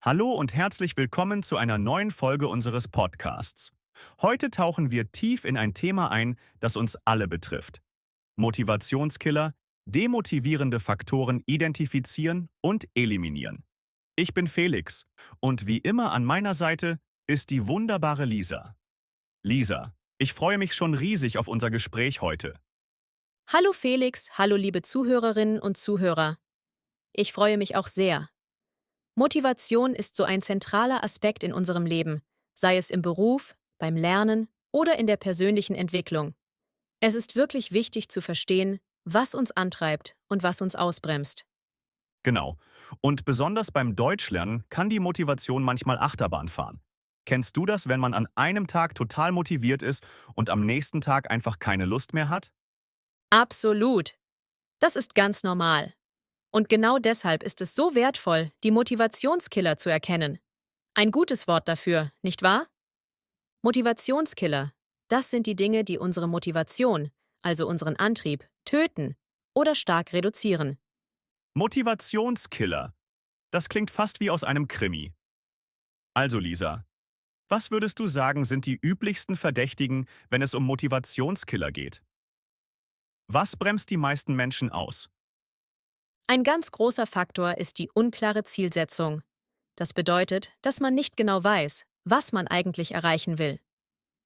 Hallo und herzlich willkommen zu einer neuen Folge unseres Podcasts. Heute tauchen wir tief in ein Thema ein, das uns alle betrifft. Motivationskiller, demotivierende Faktoren identifizieren und eliminieren. Ich bin Felix und wie immer an meiner Seite ist die wunderbare Lisa. Lisa, ich freue mich schon riesig auf unser Gespräch heute. Hallo Felix, hallo liebe Zuhörerinnen und Zuhörer. Ich freue mich auch sehr. Motivation ist so ein zentraler Aspekt in unserem Leben, sei es im Beruf, beim Lernen oder in der persönlichen Entwicklung. Es ist wirklich wichtig zu verstehen, was uns antreibt und was uns ausbremst. Genau. Und besonders beim Deutschlernen kann die Motivation manchmal Achterbahn fahren. Kennst du das, wenn man an einem Tag total motiviert ist und am nächsten Tag einfach keine Lust mehr hat? Absolut. Das ist ganz normal. Und genau deshalb ist es so wertvoll, die Motivationskiller zu erkennen. Ein gutes Wort dafür, nicht wahr? Motivationskiller, das sind die Dinge, die unsere Motivation, also unseren Antrieb, töten oder stark reduzieren. Motivationskiller. Das klingt fast wie aus einem Krimi. Also Lisa, was würdest du sagen, sind die üblichsten Verdächtigen, wenn es um Motivationskiller geht? Was bremst die meisten Menschen aus? Ein ganz großer Faktor ist die unklare Zielsetzung. Das bedeutet, dass man nicht genau weiß, was man eigentlich erreichen will.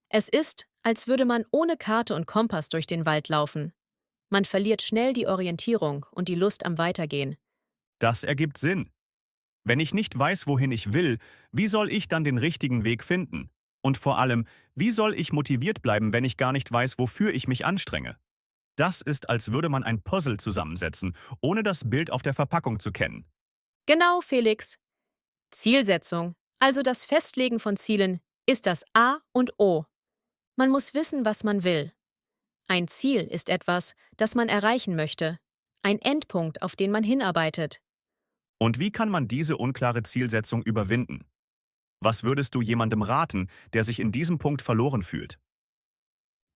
Es ist, als würde man ohne Karte und Kompass durch den Wald laufen. Man verliert schnell die Orientierung und die Lust am Weitergehen. Das ergibt Sinn. Wenn ich nicht weiß, wohin ich will, wie soll ich dann den richtigen Weg finden? Und vor allem, wie soll ich motiviert bleiben, wenn ich gar nicht weiß, wofür ich mich anstrenge? Das ist, als würde man ein Puzzle zusammensetzen, ohne das Bild auf der Verpackung zu kennen. Genau, Felix. Zielsetzung, also das Festlegen von Zielen, ist das A und O. Man muss wissen, was man will. Ein Ziel ist etwas, das man erreichen möchte. Ein Endpunkt, auf den man hinarbeitet. Und wie kann man diese unklare Zielsetzung überwinden? Was würdest du jemandem raten, der sich in diesem Punkt verloren fühlt?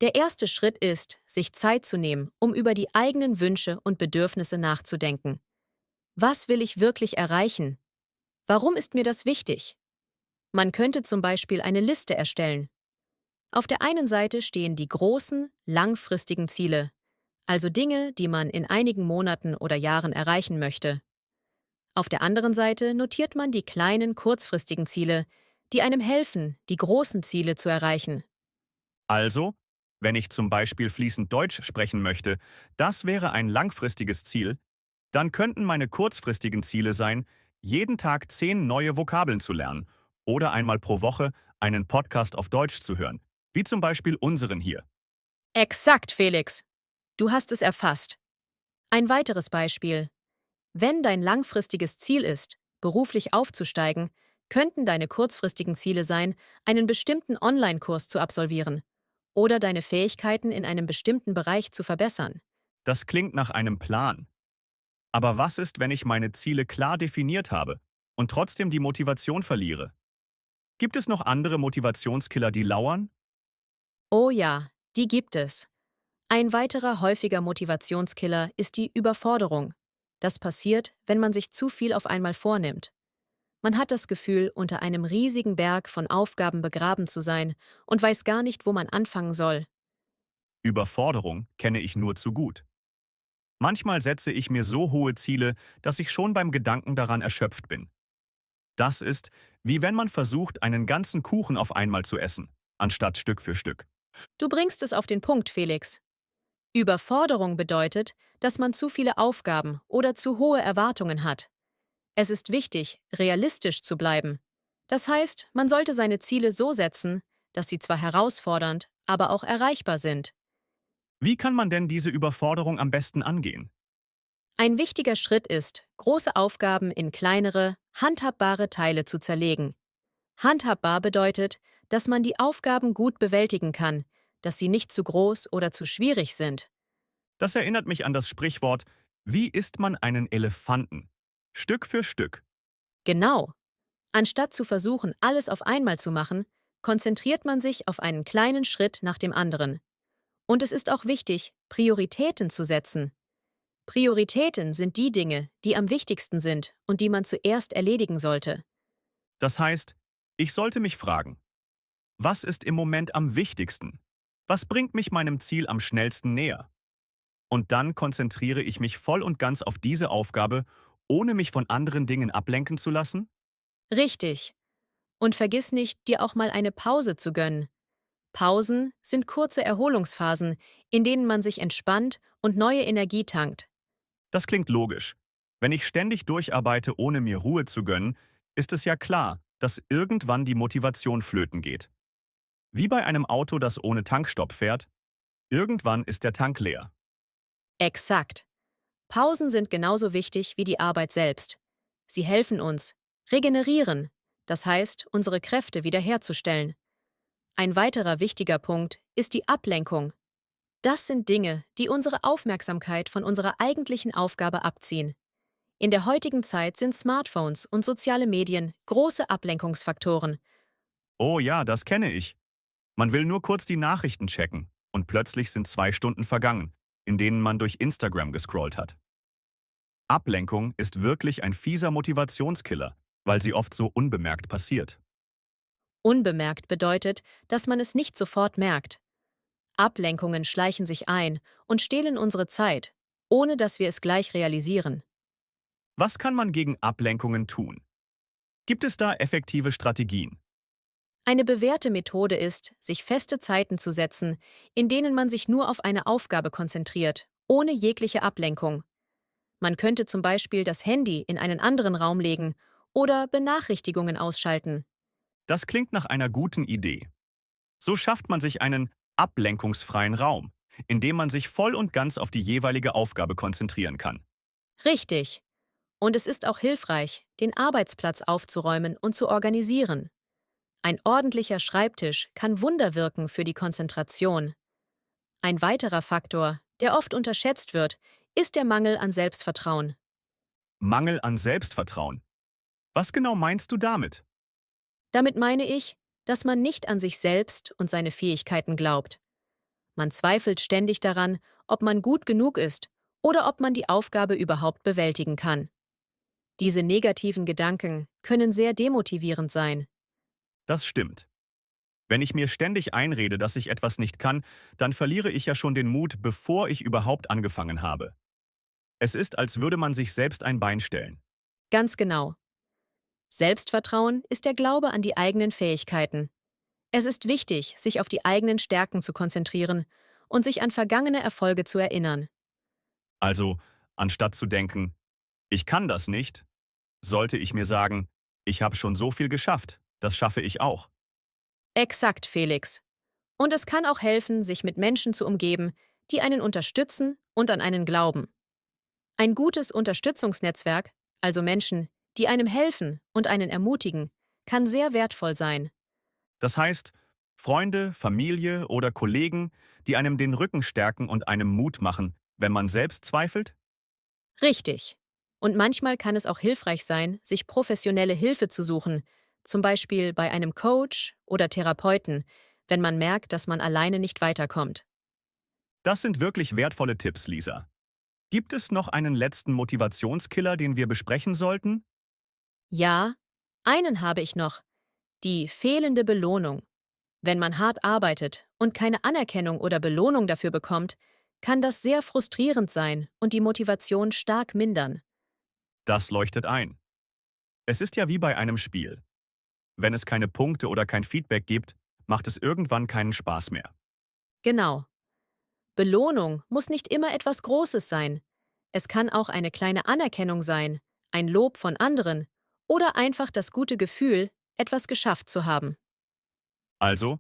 Der erste Schritt ist, sich Zeit zu nehmen, um über die eigenen Wünsche und Bedürfnisse nachzudenken. Was will ich wirklich erreichen? Warum ist mir das wichtig? Man könnte zum Beispiel eine Liste erstellen. Auf der einen Seite stehen die großen, langfristigen Ziele, also Dinge, die man in einigen Monaten oder Jahren erreichen möchte. Auf der anderen Seite notiert man die kleinen, kurzfristigen Ziele, die einem helfen, die großen Ziele zu erreichen. Also, wenn ich zum Beispiel fließend Deutsch sprechen möchte, das wäre ein langfristiges Ziel, dann könnten meine kurzfristigen Ziele sein, jeden Tag 10 neue Vokabeln zu lernen oder einmal pro Woche einen Podcast auf Deutsch zu hören, wie zum Beispiel unseren hier. Exakt, Felix. Du hast es erfasst. Ein weiteres Beispiel. Wenn dein langfristiges Ziel ist, beruflich aufzusteigen, könnten deine kurzfristigen Ziele sein, einen bestimmten Online-Kurs zu absolvieren oder deine Fähigkeiten in einem bestimmten Bereich zu verbessern. Das klingt nach einem Plan. Aber was ist, wenn ich meine Ziele klar definiert habe und trotzdem die Motivation verliere? Gibt es noch andere Motivationskiller, die lauern? Oh ja, die gibt es. Ein weiterer häufiger Motivationskiller ist die Überforderung. Das passiert, wenn man sich zu viel auf einmal vornimmt. Man hat das Gefühl, unter einem riesigen Berg von Aufgaben begraben zu sein und weiß gar nicht, wo man anfangen soll. Überforderung kenne ich nur zu gut. Manchmal setze ich mir so hohe Ziele, dass ich schon beim Gedanken daran erschöpft bin. Das ist, wie wenn man versucht, einen ganzen Kuchen auf einmal zu essen, anstatt Stück für Stück. Du bringst es auf den Punkt, Felix. Überforderung bedeutet, dass man zu viele Aufgaben oder zu hohe Erwartungen hat. Es ist wichtig, realistisch zu bleiben. Das heißt, man sollte seine Ziele so setzen, dass sie zwar herausfordernd, aber auch erreichbar sind. Wie kann man denn diese Überforderung am besten angehen? Ein wichtiger Schritt ist, große Aufgaben in kleinere, handhabbare Teile zu zerlegen. Handhabbar bedeutet, dass man die Aufgaben gut bewältigen kann, dass sie nicht zu groß oder zu schwierig sind. Das erinnert mich an das Sprichwort, wie isst man einen Elefanten? Stück für Stück. Genau. Anstatt zu versuchen, alles auf einmal zu machen, konzentriert man sich auf einen kleinen Schritt nach dem anderen. Und es ist auch wichtig, Prioritäten zu setzen. Prioritäten sind die Dinge, die am wichtigsten sind und die man zuerst erledigen sollte. Das heißt, ich sollte mich fragen, was ist im Moment am wichtigsten? Was bringt mich meinem Ziel am schnellsten näher? Und dann konzentriere ich mich voll und ganz auf diese Aufgabe, ohne mich von anderen Dingen ablenken zu lassen? Richtig. Und vergiss nicht, dir auch mal eine Pause zu gönnen. Pausen sind kurze Erholungsphasen, in denen man sich entspannt und neue Energie tankt. Das klingt logisch. Wenn ich ständig durcharbeite, ohne mir Ruhe zu gönnen, ist es ja klar, dass irgendwann die Motivation flöten geht. Wie bei einem Auto, das ohne Tankstopp fährt, irgendwann ist der Tank leer. Exakt. Pausen sind genauso wichtig wie die Arbeit selbst. Sie helfen uns, regenerieren, das heißt, unsere Kräfte wiederherzustellen. Ein weiterer wichtiger Punkt ist die Ablenkung. Das sind Dinge, die unsere Aufmerksamkeit von unserer eigentlichen Aufgabe abziehen. In der heutigen Zeit sind Smartphones und soziale Medien große Ablenkungsfaktoren. Oh ja, das kenne ich. Man will nur kurz die Nachrichten checken und plötzlich sind 2 Stunden vergangen, in denen man durch Instagram gescrollt hat. Ablenkung ist wirklich ein fieser Motivationskiller, weil sie oft so unbemerkt passiert. Unbemerkt bedeutet, dass man es nicht sofort merkt. Ablenkungen schleichen sich ein und stehlen unsere Zeit, ohne dass wir es gleich realisieren. Was kann man gegen Ablenkungen tun? Gibt es da effektive Strategien? Eine bewährte Methode ist, sich feste Zeiten zu setzen, in denen man sich nur auf eine Aufgabe konzentriert, ohne jegliche Ablenkung. Man könnte zum Beispiel das Handy in einen anderen Raum legen oder Benachrichtigungen ausschalten. Das klingt nach einer guten Idee. So schafft man sich einen ablenkungsfreien Raum, in dem man sich voll und ganz auf die jeweilige Aufgabe konzentrieren kann. Richtig. Und es ist auch hilfreich, den Arbeitsplatz aufzuräumen und zu organisieren. Ein ordentlicher Schreibtisch kann Wunder wirken für die Konzentration. Ein weiterer Faktor, der oft unterschätzt wird, ist der Mangel an Selbstvertrauen. Mangel an Selbstvertrauen. Was genau meinst du damit? Damit meine ich, dass man nicht an sich selbst und seine Fähigkeiten glaubt. Man zweifelt ständig daran, ob man gut genug ist oder ob man die Aufgabe überhaupt bewältigen kann. Diese negativen Gedanken können sehr demotivierend sein. Das stimmt. Wenn ich mir ständig einrede, dass ich etwas nicht kann, dann verliere ich ja schon den Mut, bevor ich überhaupt angefangen habe. Es ist, als würde man sich selbst ein Bein stellen. Ganz genau. Selbstvertrauen ist der Glaube an die eigenen Fähigkeiten. Es ist wichtig, sich auf die eigenen Stärken zu konzentrieren und sich an vergangene Erfolge zu erinnern. Also, anstatt zu denken, ich kann das nicht, sollte ich mir sagen, ich habe schon so viel geschafft, das schaffe ich auch. Exakt, Felix. Und es kann auch helfen, sich mit Menschen zu umgeben, die einen unterstützen und an einen glauben. Ein gutes Unterstützungsnetzwerk, also Menschen, die einem helfen und einen ermutigen, kann sehr wertvoll sein. Das heißt, Freunde, Familie oder Kollegen, die einem den Rücken stärken und einem Mut machen, wenn man selbst zweifelt? Richtig. Und manchmal kann es auch hilfreich sein, sich professionelle Hilfe zu suchen, zum Beispiel bei einem Coach oder Therapeuten, wenn man merkt, dass man alleine nicht weiterkommt. Das sind wirklich wertvolle Tipps, Lisa. Gibt es noch einen letzten Motivationskiller, den wir besprechen sollten? Ja, einen habe ich noch: die fehlende Belohnung. Wenn man hart arbeitet und keine Anerkennung oder Belohnung dafür bekommt, kann das sehr frustrierend sein und die Motivation stark mindern. Das leuchtet ein. Es ist ja wie bei einem Spiel. Wenn es keine Punkte oder kein Feedback gibt, macht es irgendwann keinen Spaß mehr. Genau. Belohnung muss nicht immer etwas Großes sein. Es kann auch eine kleine Anerkennung sein, ein Lob von anderen oder einfach das gute Gefühl, etwas geschafft zu haben. Also,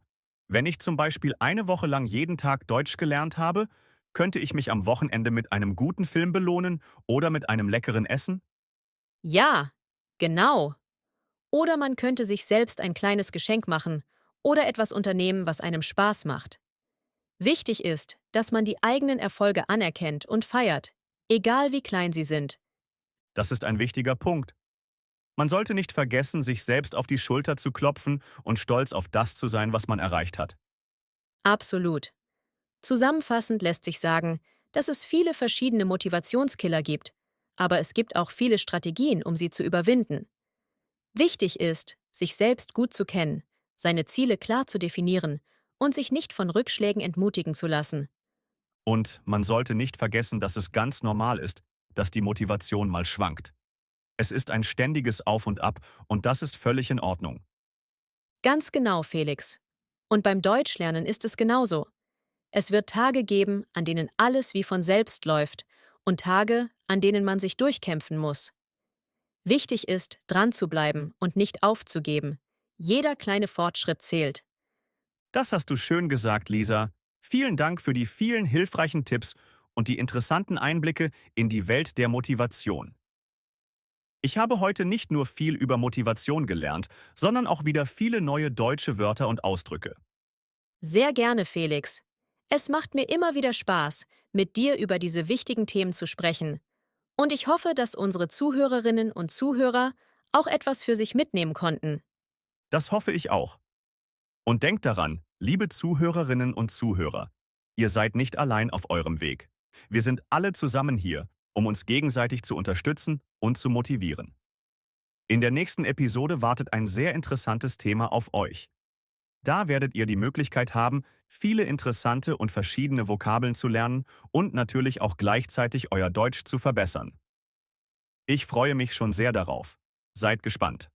wenn ich zum Beispiel eine Woche lang jeden Tag Deutsch gelernt habe, könnte ich mich am Wochenende mit einem guten Film belohnen oder mit einem leckeren Essen? Ja, genau. Oder man könnte sich selbst ein kleines Geschenk machen oder etwas unternehmen, was einem Spaß macht. Wichtig ist, dass man die eigenen Erfolge anerkennt und feiert, egal wie klein sie sind. Das ist ein wichtiger Punkt. Man sollte nicht vergessen, sich selbst auf die Schulter zu klopfen und stolz auf das zu sein, was man erreicht hat. Absolut. Zusammenfassend lässt sich sagen, dass es viele verschiedene Motivationskiller gibt, aber es gibt auch viele Strategien, um sie zu überwinden. Wichtig ist, sich selbst gut zu kennen, seine Ziele klar zu definieren und sich nicht von Rückschlägen entmutigen zu lassen. Und man sollte nicht vergessen, dass es ganz normal ist, dass die Motivation mal schwankt. Es ist ein ständiges Auf und Ab und das ist völlig in Ordnung. Ganz genau, Felix. Und beim Deutschlernen ist es genauso. Es wird Tage geben, an denen alles wie von selbst läuft und Tage, an denen man sich durchkämpfen muss. Wichtig ist, dran zu bleiben und nicht aufzugeben. Jeder kleine Fortschritt zählt. Das hast du schön gesagt, Lisa. Vielen Dank für die vielen hilfreichen Tipps und die interessanten Einblicke in die Welt der Motivation. Ich habe heute nicht nur viel über Motivation gelernt, sondern auch wieder viele neue deutsche Wörter und Ausdrücke. Sehr gerne, Felix. Es macht mir immer wieder Spaß, mit dir über diese wichtigen Themen zu sprechen. Und ich hoffe, dass unsere Zuhörerinnen und Zuhörer auch etwas für sich mitnehmen konnten. Das hoffe ich auch. Und denkt daran, liebe Zuhörerinnen und Zuhörer, ihr seid nicht allein auf eurem Weg. Wir sind alle zusammen hier, um uns gegenseitig zu unterstützen und zu motivieren. In der nächsten Episode wartet ein sehr interessantes Thema auf euch. Da werdet ihr die Möglichkeit haben, viele interessante und verschiedene Vokabeln zu lernen und natürlich auch gleichzeitig euer Deutsch zu verbessern. Ich freue mich schon sehr darauf. Seid gespannt.